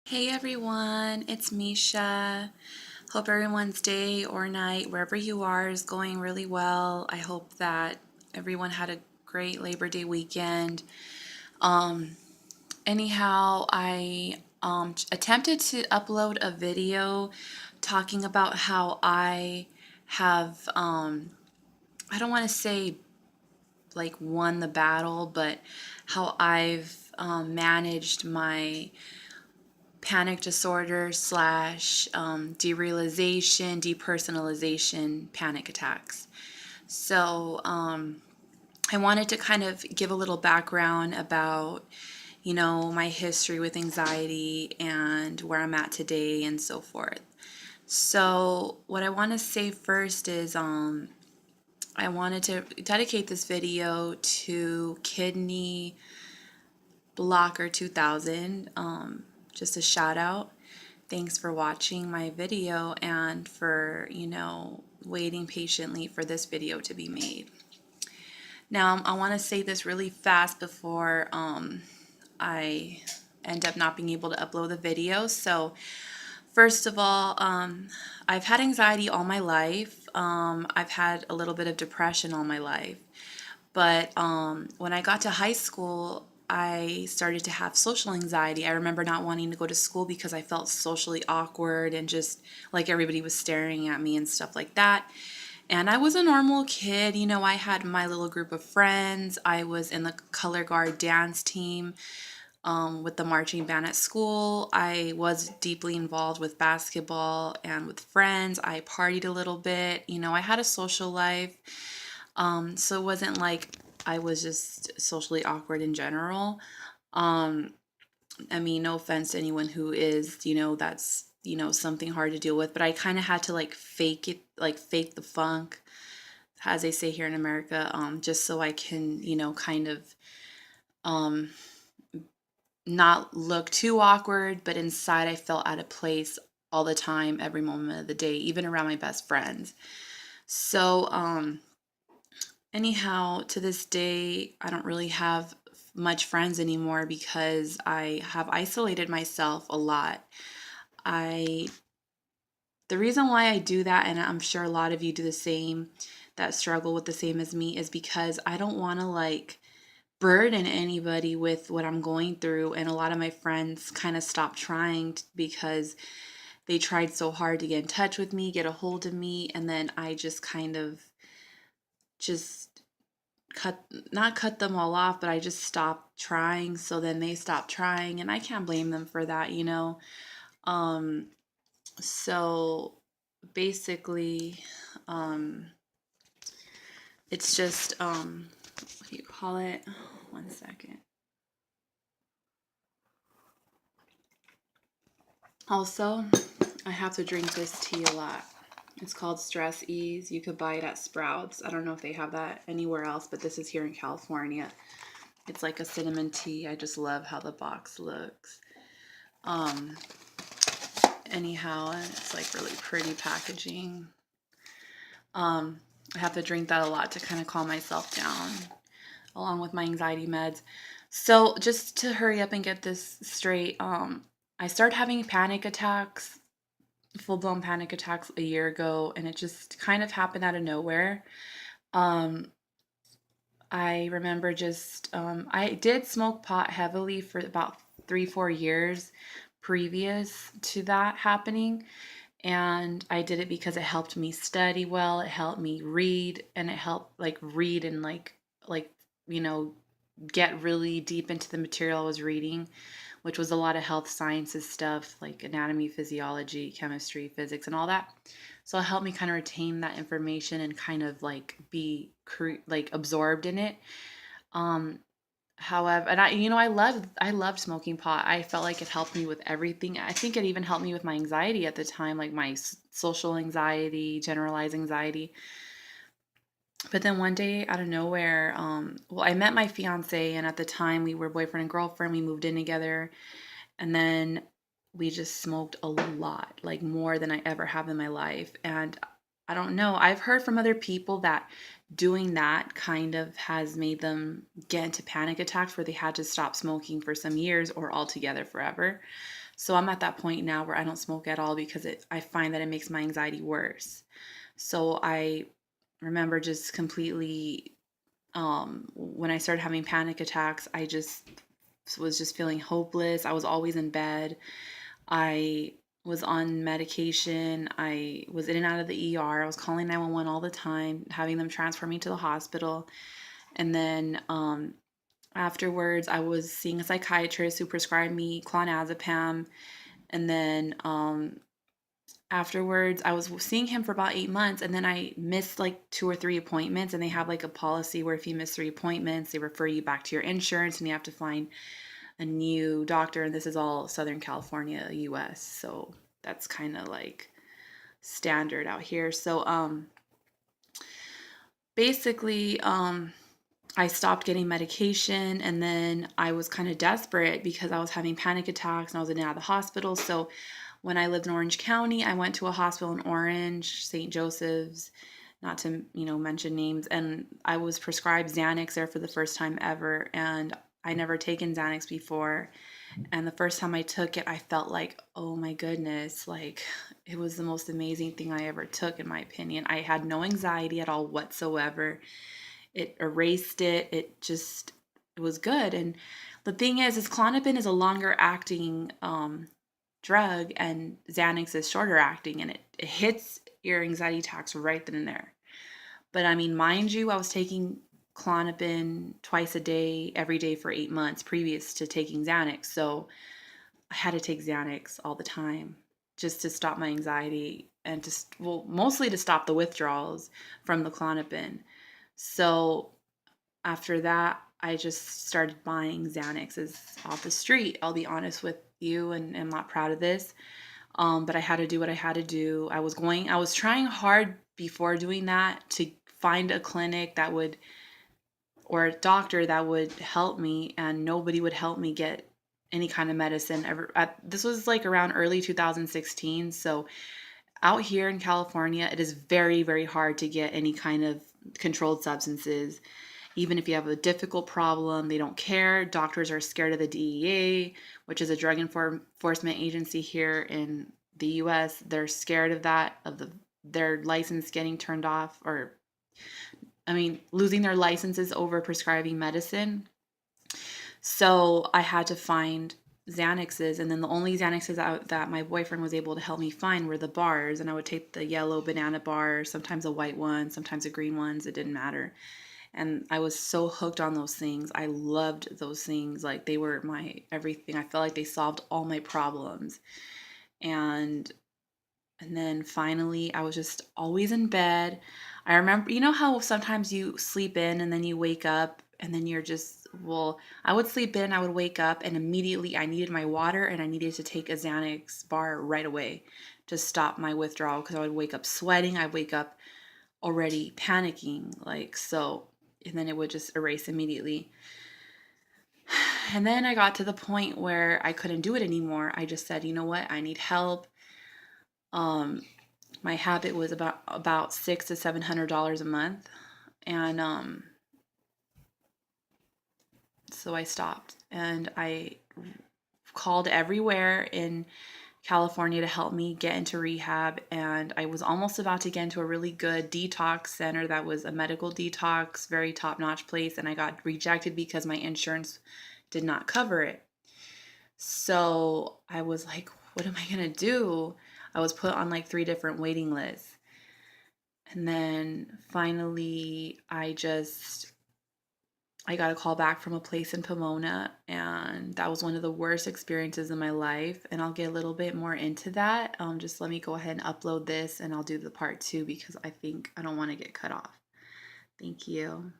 Hey everyone, it's Misha. Hope everyone's day or night, wherever you are, is going really well. I hope that everyone had a great Labor Day weekend. Um, Anyhow, I attempted to upload a video talking about how I have, I don't want to say like won the battle, but how I've managed my panic disorder slash derealization, depersonalization panic attacks. So I wanted to kind of give a little background about, my history with anxiety and where I'm at today and so forth. So what I want to say first is I wanted to dedicate this video to Kidney Blocker 2000. Just a shout out. Thanks for watching my video and for, waiting patiently for this video to be made. Now, I want to say this really fast before I end up not being able to upload the video. So, first of all, I've had anxiety all my life. I've had a little bit of depression all my life. But when I got to high school, I started to have social anxiety. I remember not wanting to go to school because I felt socially awkward and just like everybody was staring at me and stuff like that. And I was a normal kid. I had my little group of friends. I was in the color guard dance team with the marching band at school. I was deeply involved with basketball and with friends. I partied a little bit. I had a social life. So it wasn't like I was just socially awkward in general. Um, I mean, no offense to anyone who is, that's, something hard to deal with, but I kind of had to like fake it, like fake the funk, as they say here in America, just so I can, kind of um, not look too awkward, but inside I felt out of place all the time, every moment of the day, even around my best friends. So, anyhow, to this day, I don't really have much friends anymore because I have isolated myself a lot. I The reason why I do that, and I'm sure a lot of you do the same, that struggle with the same as me, is because I don't want to like burden anybody with what I'm going through. And a lot of my friends kind of stopped trying because they tried so hard to get in touch with me, get a hold of me, and then I just kind of just cut not cut them all off, but I just stopped trying, so then they stopped trying, and I can't blame them for that. um so basically, um it's just what do you call it, one second. Also, I have to drink this tea a lot. It's called Stress Ease. You could buy it at Sprouts. I don't know if they have that anywhere else, but this is here in California. It's like a cinnamon tea. I just love how the box looks. Um, Anyhow, it's like really pretty packaging. I have to drink that a lot to kind of calm myself down, along with my anxiety meds. So just to hurry up and get this straight, I started having panic attacks, full blown panic attacks a year ago, and it just kind of happened out of nowhere. Um, I remember just, I did smoke pot heavily for about 3, 4 years previous to that happening. And I did it because it helped me study well, it helped me read, and it helped like read and like, you know, get really deep into the material I was reading, which was a lot of health sciences stuff like anatomy, physiology, chemistry, physics, and all that. So it helped me kind of retain that information and kind of like be like absorbed in it. Um, However, and I loved smoking pot. I felt like it helped me with everything. I think it even helped me with my anxiety at the time, like my social anxiety, generalized anxiety. But then one day out of nowhere, well, I met my fiance, and at the time we were boyfriend and girlfriend. We moved in together, and then we just smoked a lot, like more than I ever have in my life. And I don't know, I've heard from other people that doing that kind of has made them get into panic attacks where they had to stop smoking for some years or altogether forever. So I'm at that point now where I don't smoke at all because I find that it makes my anxiety worse. So I remember just completely, when I started having panic attacks, I just was just feeling hopeless. I was always in bed. I was on medication. I was in and out of the ER. I was calling 911 all the time, having them transfer me to the hospital. And then afterwards, I was seeing a psychiatrist who prescribed me clonazepam. And then afterwards, I was seeing him for about 8 months, and then I missed like 2 or 3 appointments. And they have like a policy where if you miss 3 appointments, they refer you back to your insurance, and you have to find a new doctor. And this is all Southern California, US. So that's kind of like standard out here. So basically, I stopped getting medication, and then I was kind of desperate because I was having panic attacks and I was in and out of the hospital. So when I lived in Orange County, I went to a hospital in Orange, St. Joseph's, not to, mention names, and I was prescribed Xanax there for the first time ever, and I never taken Xanax before. And the first time I took it, I felt like, oh my goodness, like it was the most amazing thing I ever took, in my opinion. I had no anxiety at all whatsoever. It erased it. It was good. And the thing is Klonopin is a longer acting drug, and Xanax is shorter acting, and it hits your anxiety attacks right then and there. But I mean, mind you, I was taking Klonopin twice a day, every day for 8 months previous to taking Xanax. So I had to take Xanax all the time just to stop my anxiety and mostly to stop the withdrawals from the Klonopin. So after that, I just started buying Xanaxes off the street. I'll be honest with you, and I'm not proud of this. But I had to do what I had to do. I was trying hard before doing that to find a clinic that would, or a doctor that would help me, and nobody would help me get any kind of medicine ever. This was like around early 2016. So out here in California, it is very, very hard to get any kind of controlled substances. Even if you have a difficult problem, they don't care. Doctors are scared of the DEA, which is a drug enforcement agency here in the US. They're scared of that, their license getting turned off, or losing their licenses over prescribing medicine. So I had to find Xanaxes, and then the only Xanaxes that my boyfriend was able to help me find were the bars, and I would take the yellow banana bar, sometimes a white one, sometimes a green ones. It didn't matter. And I was so hooked on those things. I loved those things. Like, they were my everything. I felt like they solved all my problems. And then finally, I was just always in bed. I remember, you know how sometimes you sleep in and then you wake up and then you're just, well, I would sleep in, I would wake up, and immediately I needed my water and I needed to take a Xanax bar right away to stop my withdrawal, because I would wake up sweating. I'd wake up already panicking, like, so, and then it would just erase immediately. And then I got to the point where I couldn't do it anymore. I just said, you know what, I need help. My habit was about $600 to $700 a month, and so I stopped, and I called everywhere in California to help me get into rehab, and I was almost about to get into a really good detox center that was a medical detox, very top-notch place, and I got rejected because my insurance did not cover it. So I was like, what am I gonna do? I was put on like 3 different waiting lists. And then finally I got a call back from a place in Pomona, and that was one of the worst experiences in my life. And I'll get a little bit more into that. Just let me go ahead and upload this, and I'll do the part 2 because I think I don't want to get cut off. Thank you.